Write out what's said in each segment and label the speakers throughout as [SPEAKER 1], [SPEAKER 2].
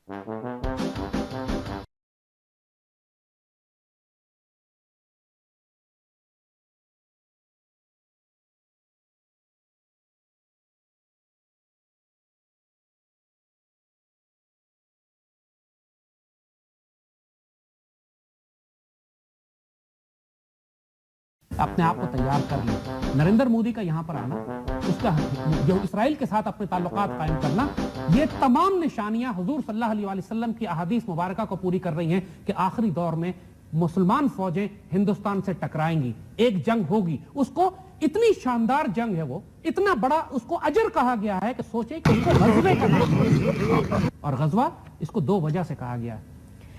[SPEAKER 1] अपने आप को तैयार कर लें। नरेंद्र मोदी का यहाँ पर आना, उसका जो इसराइल के साथ अपने ताल्लुकात कायम करना, ये तमाम निशानियां हुजूर सल्लल्लाहु अलैहि वसल्लम की अहादीस मुबारका को पूरी कर रही हैं कि आखिरी दौर में मुसलमान फौजें हिंदुस्तान से टकराएंगी, एक जंग होगी। उसको इतनी शानदार जंग है, वो इतना बड़ा उसको अजर कहा गया है कि सोचे कि उसको गज़वे का नाम है। और गज़वा इसको दो वजह से कहा गया है।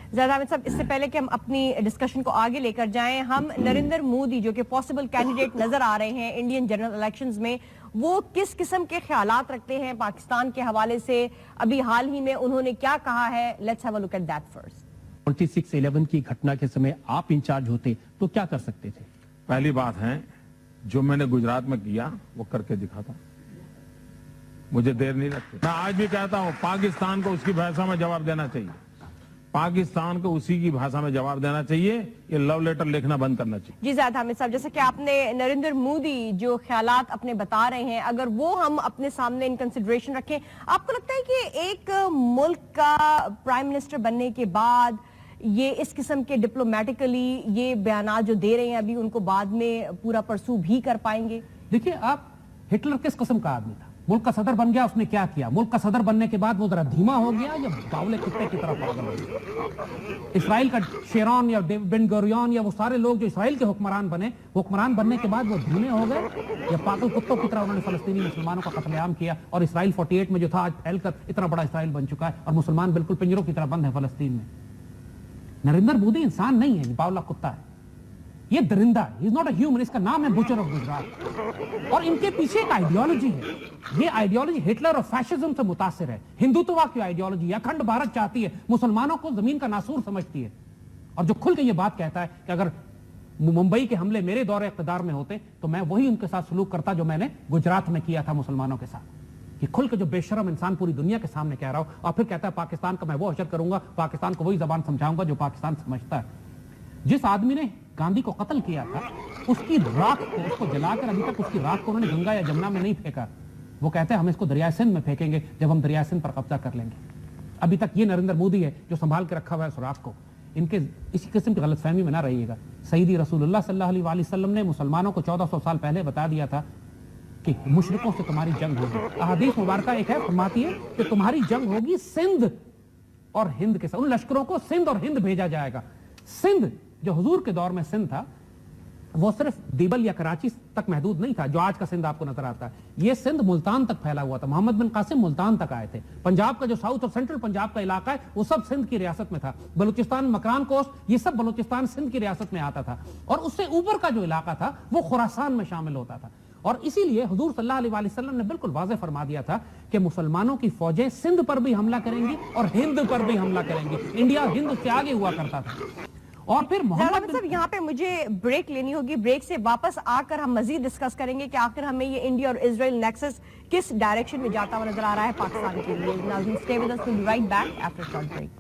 [SPEAKER 2] ज़ाहिद हामिद साहब, इससे पहले कि हम अपनी डिस्कशन को आगे लेकर जाएं, हम नरेंद्र मोदी जो कि पॉसिबल कैंडिडेट नजर आ रहे हैं इंडियन जनरल इलेक्शंस में, वो किस किस्म के ख्यालात रखते हैं पाकिस्तान के हवाले से? अभी हाल ही में उन्होंने क्या कहा है? Let's have a look at that first.
[SPEAKER 1] 26/11 की घटना के समय आप इंचार्ज होते तो क्या कर सकते थे?
[SPEAKER 3] पहली बात है, जो मैंने गुजरात में किया वो करके दिखाता, मुझे देर नहीं लगती। मैं आज भी कहता हूं, पाकिस्तान को उसकी भाषा में जवाब देना चाहिए, पाकिस्तान को उसी की भाषा में जवाब देना चाहिए, ये लव लेटर लिखना बंद करना चाहिए।
[SPEAKER 2] जी ज़ाहिद हामिद साहब, जैसे कि आपने नरेंद्र मोदी जो ख्यालात अपने बता रहे हैं, अगर वो हम अपने सामने इन कंसिडरेशन रखें, आपको लगता है कि एक मुल्क का प्राइम मिनिस्टर बनने के बाद ये इस किस्म के डिप्लोमेटिकली ये बयानात जो दे रहे हैं अभी, उनको बाद में पूरा परसू भी कर पाएंगे?
[SPEAKER 1] देखिए, आप हिटलर किस किस्म का आदमी था? मुल्क का सदर बन गया, उसने क्या किया? मुल्क का सदर बनने के बाद वो जरा धीमा हो गया या बावले कुत्ते की तरह पागल हो गया? इसराइल का शेरॉन या बेन गुरियन या वो सारे लोग जो इसराइल के हुक्मरान बने, हुक्मरान बनने के बाद वो धीमे हो गए या पागल कुत्तों की तरह उन्होंने फलस्तीनी मुसलमानों का कत्लेआम किया? और इसराइल 48 में जो था, आज फैलकर इतना बड़ा इसराइल बन चुका है और मुसलमान बिल्कुल पिंजरों की तरह बंद है फलस्तीन में। नरेंद्र मोदी इंसान नहीं है, बावला कुत्ता है, ये दरिंदा है, he is not a human. इसका नाम है बुचर ऑफ गुजरात। और इनके पीछे एक आइडियोलॉजी है, ये आइडियोलॉजी हिटलर और फैशिज्म से मुतासिर है। हिंदुत्व की आइडियोलॉजी, अखंड भारत चाहती है, मुसलमानों को जमीन का नासूर समझती है। और जो खुल के ये बात कहता है कि अगर मुंबई के हमले मेरे दौरे इक़्तिदार में होते तो मैं वही उनके साथ सलूक करता जो मैंने गुजरात में किया था मुसलमानों के साथ। कि खुल के जो बेशरम इंसान पूरी दुनिया के सामने कह रहा हो, और फिर कहता है पाकिस्तान का मैं वो हशर करूंगा, पाकिस्तान को वही जबान समझाऊंगा जो पाकिस्तान समझता है। जिस आदमी ने गांधी को कत्ल किया था, उसकी राख को, उसको जलाकर अभी तक उसकी राख को उन्होंने गंगा या जमुना में नहीं फेंका। वो कहते हैं हम इसको दरिया सिंध में फेंकेंगे जब हम दरिया सिंध पर कब्जा कर लेंगे। अभी तक ये नरेंद्र मोदी है जो संभाल के रखा हुआ है उस राख को। इनके इसी किस्म की गलतफहमी में ना रहिएगा। सईदी रसूलुल्लाह सल्लल्लाहु अलैहि वसल्लम ने मुसलमानों को 1400 साल पहले बता दिया था कि मुशरिकों से तुम्हारी जंग होगी। अहादीस मुबारका एक है, फरमाती है कि तुम्हारी जंग होगी सिंध और हिंद के साथ। उन लश्करों को सिंध और हिंद भेजा जाएगा। सिंध जो हुजूर के दौर में सिंध था, वो सिर्फ दीबल या कराची तक महदूद नहीं था जो आज का सिंध आपको नजर आता है। ये सिंध मुल्तान तक फैला हुआ था। मोहम्मद बिन कासिम मुल्तान तक आए थे। पंजाब का जो साउथ और सेंट्रल पंजाब का इलाका है वो सब सिंध की रियासत में था। बलूचिस्तान, मकरान कोस्ट, ये सब बलूचिस्तान सिंध की रियासत में आता था। और उससे ऊपर का जो इलाका था वो खुरासान में शामिल होता था। और इसीलिए हुजूर सल्लल्लाहु अलैहि वसल्लम ने बिल्कुल वाज़ेह फरमा दिया था कि मुसलमानों की फौजें सिंध पर भी हमला करेंगी और हिंद पर भी हमला करेंगी। इंडिया हिंद से आगे हुआ करता था। और फिर मोहम्मद
[SPEAKER 2] साहब, यहाँ पे मुझे ब्रेक लेनी होगी। ब्रेक से वापस आकर हम मजीद डिस्कस करेंगे कि आखिर हमें ये इंडिया और इजराइल नेक्सस किस डायरेक्शन में जाता हुआ नजर आ रहा है पाकिस्तान के लिए। नाज़रीन, stay with us, will be right back after short break.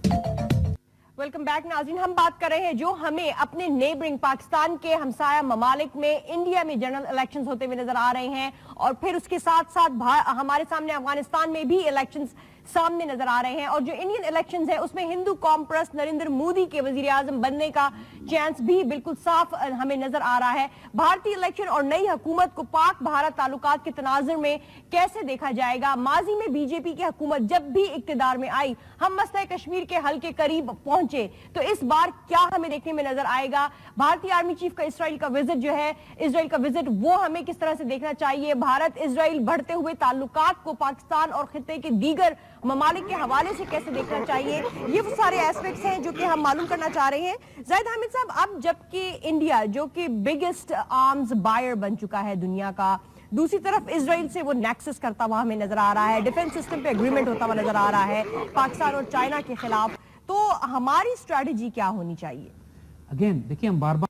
[SPEAKER 2] Welcome back नाज़रीन, हम बात कर रहे हैं जो हमें अपने नेबरिंग पाकिस्तान के हमसाया ममालिक में इंडिया में जनरल इलेक्शंस होते हुए नजर आ रहे हैं, और फिर उसके साथ साथ हमारे सामने अफगानिस्तान में भी इलेक्शंस सामने नजर आ रहे हैं। और जो इंडियन इलेक्शंस है उसमें हिंदू कौम परस्त नरेंद्र मोदी के वजीर आजम बनने का चांस भी बिल्कुल साफ हमें नजर आ रहा है। भारतीय इलेक्शन और नई हुकूमत को पाक भारत ताल्लुकात के तनाजुर में कैसे देखा जाएगा? माजी में बीजेपी की हुकूमत जब भी इक्तदार में आई, हम मसला कश्मीर के हल के करीब पहुंचे, तो इस बार क्या हमें देखने में नजर आएगा? भारतीय आर्मी चीफ का इसराइल का विजिट जो है, इसराइल का विजिट, वो हमें किस तरह से देखना चाहिए? भारत इसराइल बढ़ते हुए ताल्लुकात को पाकिस्तान और खित्ते के दीगर ममालिक के हवाले से कैसे देखना चाहिए? ये वो सारे एस्पेक्ट्स हैं जो कि हम मालूम करना चाह रहे हैं। ज़ाहिद हामिद साहब, अब जबकि इंडिया जो कि बिगेस्ट आर्म्स बायर बन चुका है दुनिया का, दूसरी तरफ इसराइल से वो नेक्सस करता हुआ हमें नजर आ रहा है, डिफेंस सिस्टम पे एग्रीमेंट होता हुआ नजर आ रहा है पाकिस्तान और चाइना के खिलाफ, तो हमारी स्ट्रेटेजी क्या होनी चाहिए?
[SPEAKER 1] अगेन देखिए, हम बार बार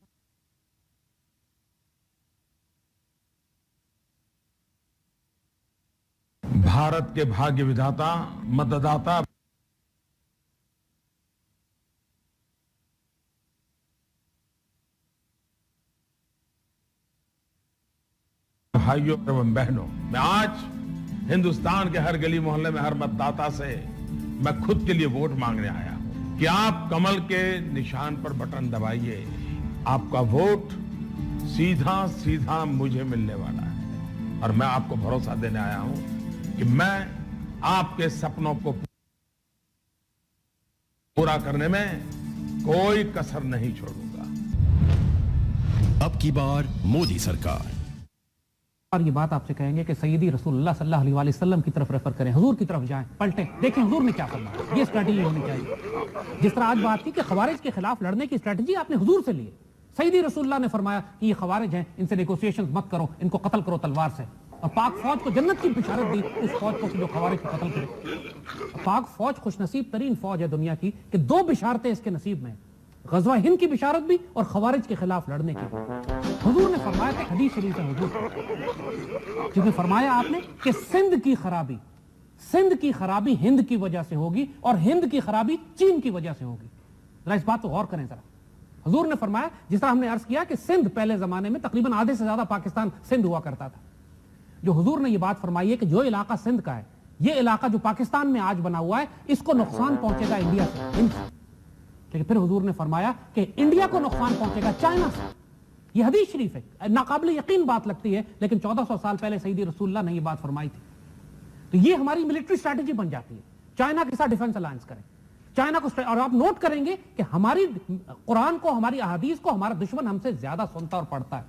[SPEAKER 3] भारत के भाग्य विधाता, मतदाता भाइयों एवं बहनों, मैं आज हिंदुस्तान के हर गली मोहल्ले में हर मतदाता से मैं खुद के लिए वोट मांगने आया हूं कि आप कमल के निशान पर बटन दबाइए। आपका वोट सीधा सीधा मुझे मिलने वाला है और मैं आपको भरोसा देने आया हूं कि मैं आपके सपनों को पूरा करने में कोई कसर नहीं छोड़ूंगा।
[SPEAKER 4] अब की बार मोदी सरकार।
[SPEAKER 1] और ये बात आपसे कहेंगे कि सैयदी रसूलुल्लाह सल्लल्लाहु अलैहि वसल्लम की तरफ रेफर करें, हुजूर की तरफ जाएं, पलटें, देखें हुजूर ने क्या फरमाया। ये स्ट्रेटजी होनी चाहिए। जिस तरह आज बात की कि खवारिज के खिलाफ लड़ने की स्ट्रेटजी आपने हुजूर से ली। सैयदी रसूलुल्लाह ने फरमाया कि ये खवारिज हैं, इनसे नेगोशिएशन मत करो, इनको कत्ल करो तलवार से। और पाक फौज को जन्नत की बिशारत दी उस फौज को जो खवारिज को कत्ल करे। पाक फौज खुशनसीब तरीन फौज है दुनिया की कि दो बिशारतें इसके नसीब में, गजवा हिंद की बिशारत भी और खवारिज के खिलाफ लड़ने की। हुजूर ने फरमाया कि हदीस शरीफ है हुजूर जिसमें फरमाया आपने कि सिंध की खराबी हिंद की वजह से होगी और हिंद की खराबी चीन की वजह से होगी। जरा इस बात को गौर करें जरा। हुजूर ने फरमाया, जिस तरह हमने अर्ज किया कि सिंध पहले जमाने में तकरीबन आधे से ज्यादा पाकिस्तान सिंध हुआ करता था। जो हुजूर ने यह बात फरमाई है कि जो इलाका सिंध का है, यह इलाका जो पाकिस्तान में आज बना हुआ है, इसको नुकसान पहुंचेगा इंडिया से, हिंद से। लेकिन फिर हुजूर ने फरमाया कि इंडिया को नुकसान पहुंचेगा चाइना से। यह हदीस शरीफ है, नाकाबिल यकीन बात लगती है, लेकिन 1400 साल पहले सैयदी रसूलुल्लाह ने यह बात फरमाई थी। तो ये हमारी मिलिट्री स्ट्रैटेजी बन जाती है। चाइना के साथ डिफेंस अलायंस करें, चाइना को। और आप नोट करेंगे कि हमारी कुरान को, हमारी अहादीस को हमारा दुश्मन हमसे ज्यादा सुनता और पढ़ता है।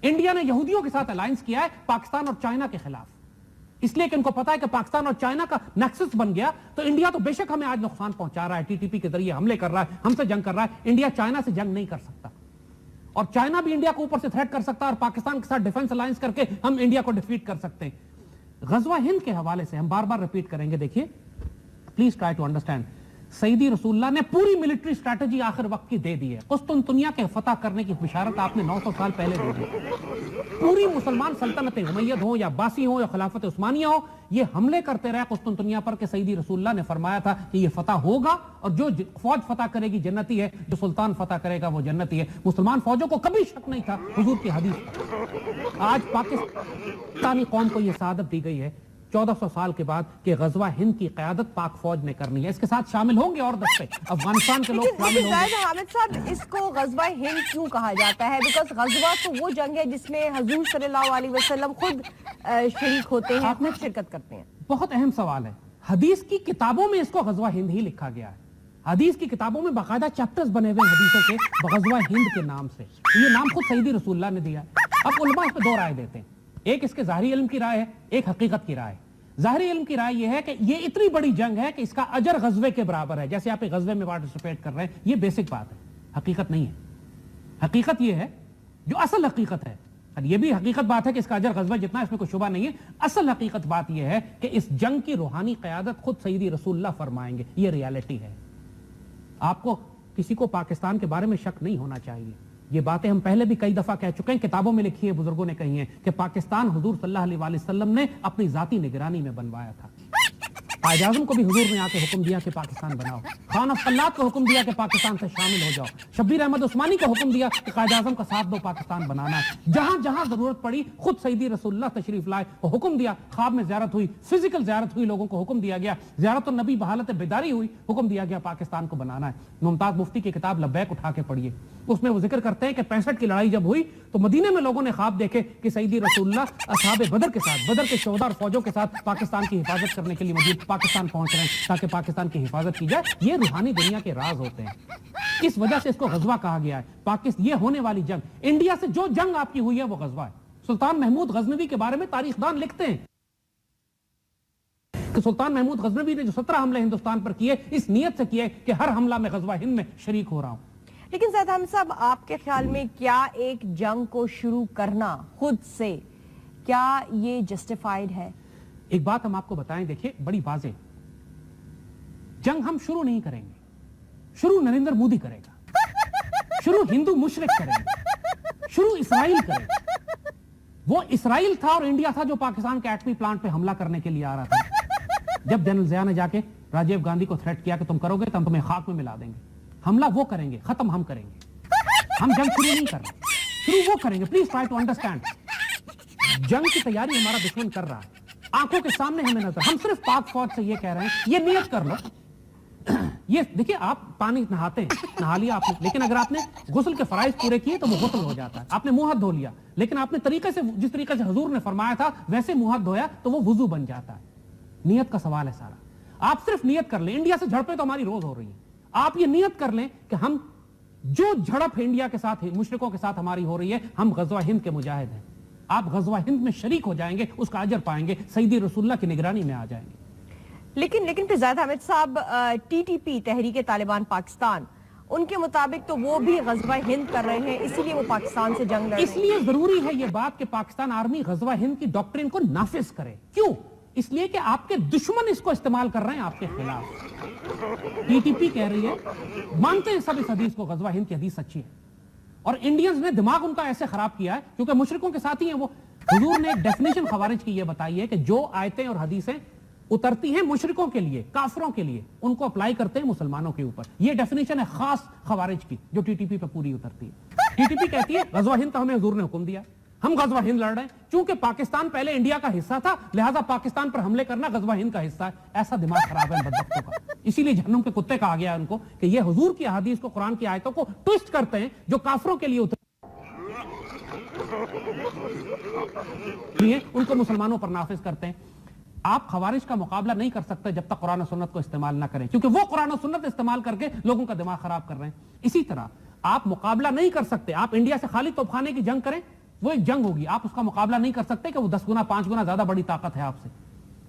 [SPEAKER 1] इंडिया ने यहूदियों के साथ अलायंस किया है पाकिस्तान और चाइना के खिलाफ, इसलिए कि उनको पता है कि पाकिस्तान और चाइना का नेक्सस बन गया तो इंडिया तो बेशक हमें आज नुकसान पहुंचा रहा है, टीटीपी के जरिए हमले कर रहा है, हमसे जंग कर रहा है। इंडिया चाइना से जंग नहीं कर सकता और चाइना भी इंडिया को ऊपर से थ्रेट कर सकता है और पाकिस्तान के साथ डिफेंस अलायंस करके हम इंडिया को डिफीट कर सकते हैं। गजवा हिंद के हवाले से हम बार बार रिपीट करेंगे। देखिए, प्लीज ट्राई टू अंडरस्टैंड। सैयदी रसूलुल्लाह ने पूरी मिलिट्री स्ट्रैटेजी आखिर वक्त की दे दी है। कुस्तुनतुनिया के फतह करने की बिशारत आपने 900 साल पहले दे दी। पूरी मुसलमान सल्तनतें, उमैयद हो या अब्बासी हो या खिलाफत उस्मानिया हो, ये हमले करते रहे कुस्तुनतुनिया पर कि सैयदी रसूलुल्लाह ने फरमाया था कि ये फतह होगा और जो फौज फतह करेगी जन्नती है, जो सुल्तान फतह करेगा वो जन्नती है। मुसलमान फौजों को कभी शक नहीं था हुजूर की हदीस पर। आज पाकिस्तानी कौम को यह सआदत दी गई है 1400 साल के बाद कि गजवा हिंद की क़यादत पाक फौज ने करनी है। इसके साथ शामिल होंगे और दस्ते, अफगानिस्तान के लोग शामिल होंगे।
[SPEAKER 2] हामिद साहब, इसको गजवा हिंद क्यों कहा जाता है? बिकॉज गजवा तो वो जंग है जिसमें हुजूर सल्लल्लाहु अलैहि वसल्लम खुद शरीक होते हैं, खुद शिरकत करते हैं।
[SPEAKER 1] बहुत अहम सवाल है। हदीस की किताबों में इसको गजवा हिंद ही लिखा गया है। हदीस की किताबों में बाकायदा चैप्टर्स बने हुए हदीसों के गजवा हिंद के नाम से। ये नाम खुद सैयदी रसूलुल्लाह ने दिया है। अब उलमा इस पर दो राय देते हैं, एक इसके ज़ाहिरी इल्म की राय है, एक हकीकत की राय है। ज़ाहिरी इल्म की राय यह है कि ये इतनी बड़ी जंग है कि इसका अजर गजवे के बराबर है। जैसे आप एक गजवे में पार्टिसिपेट कर रहे हैं, ये बेसिक बात है, हकीकत नहीं है। हकीकत ये है जो असल हकीकत है, ये भी हकीकत बात है कि इसका अजर गजवा जितना, इसमें कोई शुबा नहीं है। असल हकीकत बात यह है कि इस जंग की रूहानी क़यादत खुद सैयदी रसूलुल्लाह फरमाएंगे। ये रियलिटी है। आपको किसी को पाकिस्तान के बारे में शक नहीं होना चाहिए। ये बातें हम पहले भी कई दफा कह चुके हैं, किताबों में लिखी है, बुजुर्गों ने कही है कि पाकिस्तान हुजूर सल्लल्लाहु अलैहि वसल्लम ने अपनी जाती निगरानी में बनवाया था। कायद आज़म को भी हुजूर ने आके हुक्म दिया कि पाकिस्तान बनाओ। खान ऑफ सल्लात को हुक्म दिया कि पाकिस्तान से शामिल हो जाओ। शब्बीर अहमद उस्मानी को हुक्म दिया कि कायद आज़म का साथ दो, पाकिस्तान बनाना है। जहां जहां जरूरत पड़ी खुद सैयदी रसूलुल्लाह तशरीफ लाए, हुक्म दिया। ख्वाब में ज़ियारत हुई, फिजिकल ज़ियारत हुई, लोगों को हुक्म दिया गया। ज़ियारत नबी बहालत बेदारी हुई, हुक्म दिया गया पाकिस्तान को बनाना है। मुमताज मुफ्ती की किताब लब्बैक उठा के पढ़िए, उसमें वो जिक्र करते हैं कि 65 की लड़ाई जब हुई तो मदीने में लोगों ने ख्वाब देखे कि सैयदी रसूलुल्लाह असहाबे बदर के साथ, बदर के शोहदा फौजों के साथ पाकिस्तान की हिफाजत करने के लिए मजीद पाकिस्तान पहुंच रहे हैं ताकि पाकिस्तान की हिफाजत की जाए। ये रूहानी दुनिया के राज होते हैं। इस वजह से इसको गजवा कहा गया है। पाकिस्तान ये होने वाली जंग, इंडिया से जो जंग आपकी हुई है वो गजवा है। सुल्तान महमूद गजनवी के बारे में तारीखदान लिखते हैं कि सुल्तान महमूद गजनवी ने जो 17 हमले हिंदुस्तान पर किए, इस नियत से किए कि हर हमला में गजवा हिंद में शरीक हो रहा हूं।
[SPEAKER 2] लेकिन सैयद हामिद साहब, आपके ख्याल में क्या एक जंग को शुरू करना खुद से, क्या ये जस्टिफाइड है?
[SPEAKER 1] एक बात हम आपको बताएं, देखिए बड़ी वाज़ेह, जंग हम शुरू नहीं करेंगे, शुरू नरेंद्र मोदी करेगा, शुरू हिंदू मुशरिक करेंगे, शुरू इसराइल करेगा। वो इसराइल था और इंडिया था जो पाकिस्तान के एटमी प्लांट पे हमला करने के लिए आ रहा था। जब जनरल ज़िया ने जाके राजीव गांधी को थ्रेट किया कि तुम करोगे तो हम तुम्हें खाक में मिला देंगे, हमला वो करेंगे, खत्म हम करेंगे। हम जंग शुरू नहीं कर रहे, शुरू वो करेंगे। Please try to understand. जंग की तैयारी हमारा दुश्मन कर रहा है, आंखों के सामने हमें नजर, हम सिर्फ पाक फौज से ये कह रहे हैं, ये नियत कर लो। ये देखिए, आप पानी नहाते हैं, नहा लिया आपने, लेकिन अगर आपने गुस्ल के फराइज पूरे किए तो वो गुस्ल हो जाता है। आपने मुंह हाथ धो लिया, लेकिन आपने तरीके से, जिस तरीके से हुजूर ने फरमाया था वैसे मुंह हाथ धोया तो वो वुजू बन जाता है। नियत का सवाल है सारा। आप सिर्फ नियत कर लें, इंडिया से झड़पें तो हमारी रोज हो रही है, आप ये नियत कर लें कि हम जो झड़प इंडिया के साथ, मुशरिकों के साथ हमारी हो रही है, हम गजवा हिंद के मुजाहिद हैं। आप गजवा हिंद में शरीक हो जाएंगे, उसका अजर पाएंगे, सईदी रसूलुल्लाह की निगरानी में आ जाएंगे।
[SPEAKER 2] लेकिन फिर ज़ाहिद हामिद साहब, टीटीपी तहरीक तालिबान पाकिस्तान, उनके मुताबिक तो वो भी गजवा हिंद कर रहे हैं, इसीलिए वो पाकिस्तान से जंग लड़ रहे हैं।
[SPEAKER 1] इसलिए जरूरी है ये बात कि पाकिस्तान आर्मी गजवा हिंद की डॉक्ट्रिन को नाफिज करे। क्यों? इसलिए कि आपके दुश्मन इसको इस्तेमाल कर रहे हैं आपके खिलाफ। टीटीपी कह रही है, मानते हैं सब इस हदीस को, गजवा हिंद की हदीस सच्ची है, और इंडियंस ने दिमाग उनका ऐसे खराब किया है क्योंकि मुशरिकों के साथ ही है वो। हुजूर ने एक डेफिनेशन खवारिज की ये बताई है कि जो आयतें और हदीसें उतरती हैं मुशरिकों के लिए, काफरों के लिए, उनको अप्लाई करते हैं मुसलमानों के ऊपर। ये डेफिनेशन है खास खवारिज की जो टीटीपी पे पूरी उतरती है। टीटीपी कहती है गजवा हिंद का हमें हुजूर ने हुक्म दिया, हम गजवा हिंद लड़ रहे हैं, चूंकि पाकिस्तान पहले इंडिया का हिस्सा था, लिहाजा पाकिस्तान पर हमले करना गजवा हिंद का हिस्सा है। ऐसा दिमाग खराब है बदबख्तों का, इसीलिए जहन्नुम के कुत्ते कहा गया है उनको कि ये हुजूर की हदीस को, कुरान की आयतों को ट्विस्ट करते हैं जो काफरों के लिए उनको मुसलमानों पर नाफिज करते हैं। आप खवारिज का मुकाबला नहीं कर सकते जब तक कुरान और सुन्नत को इस्तेमाल ना करें, क्योंकि वो कुरान और सुन्नत इस्तेमाल करके लोगों का दिमाग खराब कर रहे हैं। इसी तरह आप मुकाबला नहीं कर सकते, आप इंडिया से खाली तोपखाने की जंग करें, वो एक जंग होगी, आप उसका मुकाबला नहीं कर सकते कि वो 10 गुना 5 गुना ज्यादा बड़ी ताकत है आपसे।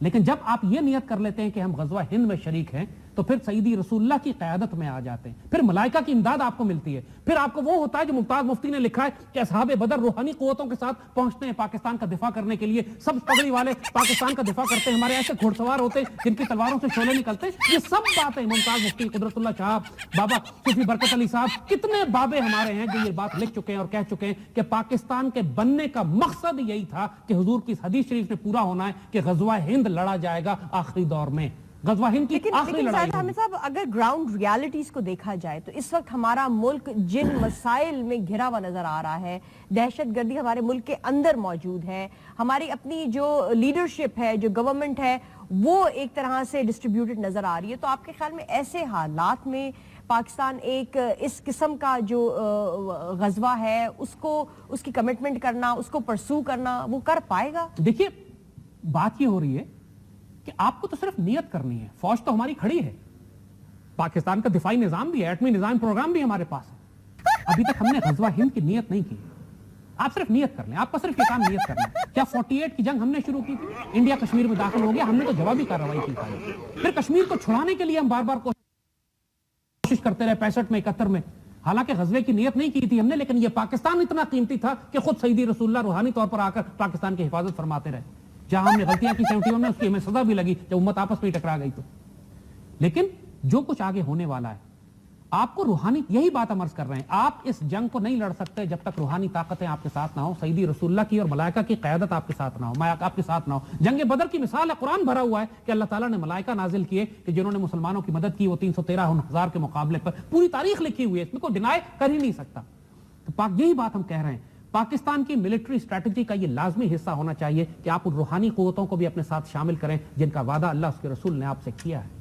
[SPEAKER 1] लेकिन जब आप ये नियत कर लेते हैं कि हम गजवा हिंद में शरीक हैं, तो फिर सईदी रसूलुल्लाह की क़यादत में आ जाते हैं, फिर मलाइका की इमदाद आपको मिलती है, फिर आपको वो होता है जो मुमताज मुफ्ती ने लिखा है कि असहाबे बदर रूहानी क़ुव्वतों के साथ पहुंचते हैं पाकिस्तान का दिफा करने के लिए, सब पगड़ी वाले पाकिस्तान का दिफा करते हैं, हमारे ऐसे घुड़सवार होते हैं जिनकी तलवारों से शोले निकलते हैं। ये सब बातें मुमताज मुफ्ती, कुदरतुल्लाह साहब, बाबा सूफी बरकत अली साहब, कितने बाबे हमारे हैं जो ये बात लिख चुके हैं और कह चुके हैं कि पाकिस्तान के बनने का मकसद यही था कि हुजूर की हदीस शरीफ में पूरा होना है कि गजवा हिंद लड़ा जाएगा आखिरी दौर में। गजवा हिंद की आखिरी लड़ाई
[SPEAKER 2] लेकिन हामिद साहब, अगर ग्राउंड रियलिटीज को देखा जाए तो इस वक्त हमारा मुल्क जिन मसाइल में घिरा हुआ नजर आ रहा है, दहशतगर्दी हमारे मुल्क के अंदर मौजूद है, हमारी अपनी जो लीडरशिप है, जो गवर्नमेंट है, वो एक तरह से डिस्ट्रीब्यूटेड नजर आ रही है, तो आपके ख्याल में ऐसे हालात में पाकिस्तान एक इस किस्म का जो गजवा है उसको, उसकी कमिटमेंट करना, उसको परसू करना, वो कर पाएगा?
[SPEAKER 1] देखिए, बात ये हो रही है कि आपको तो सिर्फ नियत करनी है। फौज तो हमारी खड़ी है, पाकिस्तान का दिफाई निजाम भी है, एटमी निजाम प्रोग्राम भी हमारे पास है। अभी तक हमने गजवा हिंद की नियत नहीं की। आप सिर्फ नियत कर लें, आपका सिर्फ ये काम नियत करना है। क्या 48 की जंग हमने शुरू की थी? इंडिया कश्मीर में दाखिल हो गया, हमने तो जवाबी कार्रवाई की थी। फिर कश्मीर को छुड़ाने के लिए हम बार बार कोशिश करते रहे 65 में, 71 में, हालांकि गजवे की नियत नहीं की थी हमने, लेकिन यह पाकिस्तान इतना कीमती था कि खुद सईदी रसूलुल्लाह रूहानी तौर पर आकर पाकिस्तान की हिफाजत फरमाते रहे। जहां हमने गलतियां की 71 में, उसकी हमें सजा भी लगी जब उम्मत आपस में टकरा गई तो। लेकिन जो कुछ आगे होने वाला है, आपको रूहानी, यही बात हम अर्ज कर रहे हैं, आप इस जंग को नहीं लड़ सकते जब तक रूहानी ताकतें आपके साथ ना हो, सईदी रसूलुल्लाह की और मलाइका की क़यादत आपके साथ ना हो, आपके साथ ना हो। जंग बदर की मिसाल है, कुरान भरा हुआ है कि अल्लाह ताला ने मलाइका नाजिल किए कि जिन्होंने मुसलमानों की मदद की, वो 313,000 के मुकाबले पर, पूरी तारीख लिखी हुई है, इसमें कोई डिनाई कर ही नहीं सकता। तो यही बात हम कह रहे हैं, पाकिस्तान की मिलिट्री स्ट्रेटजी का ये लाजमी हिस्सा होना चाहिए कि आप उन रूहानी क़ुव्वतों को भी अपने साथ शामिल करें जिनका वादा अल्लाह उसके रसूल ने आपसे किया है।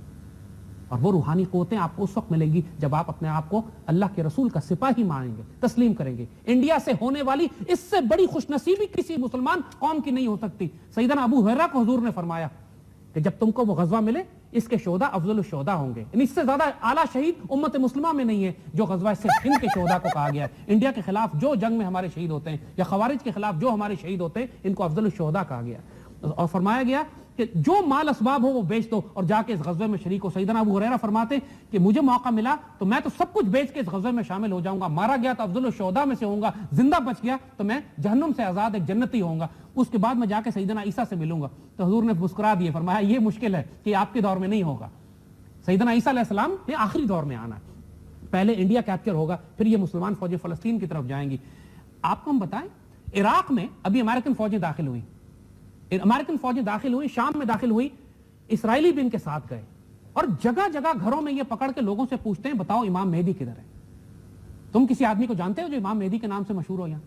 [SPEAKER 1] और वो रूहानी क़ुव्वतें आपको उस वक्त मिलेंगी जब आप अपने आप को अल्लाह के रसूल का सिपाही मानेंगे, तस्लीम करेंगे। इंडिया से होने वाली इससे बड़ी खुशनसीबी किसी मुसलमान कौम की नहीं हो सकती। सैयदना अबू हुरैरा को हुजूर ने फरमाया कि जब तुमको वो गजवा मिले, इसके शोदा अफजल शोदा होंगे, इससे ज्यादा आला शहीद उम्मत मुस्लिमा में नहीं है जो गजवा से हिंद के शोदा को कहा गया है। इंडिया के खिलाफ जो जंग में हमारे शहीद होते हैं या खवारिज के खिलाफ जो हमारे शहीद होते हैं, इनको अफजल शोदा कहा गया। और फरमाया गया कि जो माल असबाब हो वो बेच दो और जाके इस गजवे में शरीक हो। सैयदना अबू हुरैरा फरमाते कि मुझे मौका मिला तो मैं तो सब कुछ बेच के इस गजवे में शामिल हो जाऊंगा, मारा गया तो अफजल शोदा में से होऊंगा, जिंदा बच गया तो मैं जहन्नुम से आजाद एक जन्नती होऊंगा, उसके बाद मैं जाके सैयदना ईसा से मिलूंगा। तो हुजूर ने मुस्कुरा दिए, फरमाया ये मुश्किल है कि आपके दौर में नहीं होगा, सैयदना ईसा अलैहिस्सलाम ने आखिरी दौर में आना है, पहले इंडिया कैप्चर होगा, फिर ये मुसलमान फौजें फलस्तीन की तरफ जाएंगी। आपको हम बताएं, इराक में अभी अमेरिकन फौजें दाखिल हुई, शाम में दाखिल हुई, इसराइली भी इनके साथ गए और जगह जगह घरों में ये पकड़ के लोगों से पूछते हैं, बताओ इमाम मेहदी किधर है? तुम किसी आदमी को जानते हो जो इमाम मेहदी के नाम से मशहूर हो? यहाँ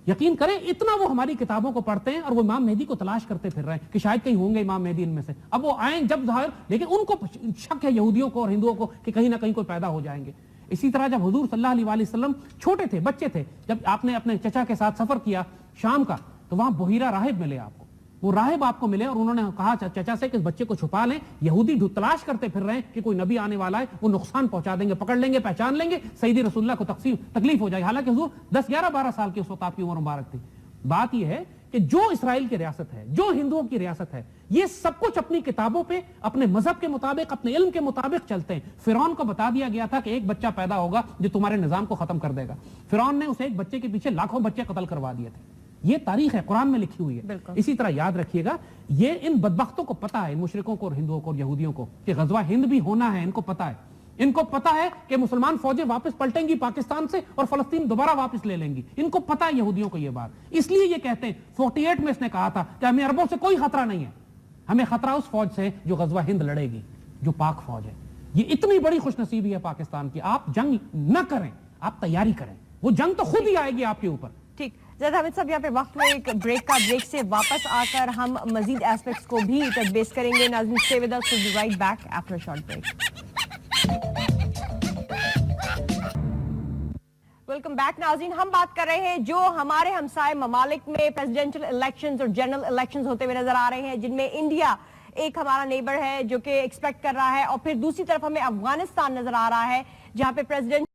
[SPEAKER 1] यकीन करें इतना वो हमारी किताबों को पढ़ते हैं और वो इमाम मेहदी को तलाश करते फिर रहे हैं कि शायद कहीं होंगे इमाम मेहदी इनमें से। अब वो आए जब ज़ाहिर, लेकिन उनको शक है यहूदियों को और हिंदुओं को कि कहीं ना कहीं कोई पैदा हो जाएंगे। इसी तरह जब हुजूर सल्लल्लाहु अलैहि वसल्लम छोटे थे, बच्चे थे, जब आपने अपने चचा के साथ सफर किया शाम का, तो वहां बोहीरा राहिब मिले आपको। वो राहिब आपको मिले और उन्होंने कहा चचा से कि इस बच्चे को छुपा लें, यहूदी तलाश करते फिर रहे हैं कि कोई नबी आने वाला है, वो नुकसान पहुंचा देंगे, पकड़ लेंगे, पहचान लेंगे, सईदी रसूलुल्लाह को तकलीफ हो जाएगी। हालांकि हुजूर 10, 11, 12 साल की उस वक्त आपकी उम्र मुबारक थी। बात यह है कि जो इसराइल की रियासत है, जो हिंदुओं की रियासत है, ये सब कुछ अपनी किताबों पे, अपने मजहब के मुताबिक, अपने इल्म के मुताबिक चलते हैं। फिरौन को बता दिया गया था कि एक बच्चा पैदा होगा जो तुम्हारे निजाम को खत्म कर देगा। फिरौन ने उस एक बच्चे के पीछे लाखों बच्चे कत्ल करवा दिए थे। ये तारीख है, कुरान में लिखी हुई है। इसी तरह याद रखिएगा, ये इन बदबख्तों को पता है, इन मुशरिकों को और हिंदुओं को और यहूदियों को, कि गजवा हिंद भी होना है। इनको पता है, इनको पता है कि मुसलमान फौजें वापस पलटेंगी पाकिस्तान से और फलस्तीन दोबारा वापस ले लेंगी। इनको पता है यहूदियों को ये बात, इसलिए ये कहते हैं 48 में इसने कहा था कि हमें अरबों से कोई खतरा नहीं है, हमें खतरा उस फौज से जो गजवा हिंद लड़ेगी, जो पाक फौज है। ये इतनी बड़ी खुशनसीबी है पाकिस्तान की। आप जंग न करें, आप तैयारी करें, वो जंग तो खुद ही आएगी आपके ऊपर।
[SPEAKER 2] ठीक, ज़ैद हामिद साहब, यहाँ पे वक्त में एक ब्रेक का, ब्रेक से वापस आकर हम मजीद एस्पेक्ट्स को भी टच बेस करेंगे। नाज़रीन, stay with us, will be right back after a short break. Welcome back नाज़रीन, हम बात कर रहे हैं जो हमारे हमसाए ममालिक में प्रेसिडेंशियल इलेक्शंस और जनरल इलेक्शंस होते हुए नजर आ रहे हैं, जिनमें इंडिया एक हमारा नेबर है जो कि एक्सपेक्ट कर रहा है, और फिर दूसरी तरफ हमें अफगानिस्तान नजर आ रहा है जहां पे प्रेसिडेंट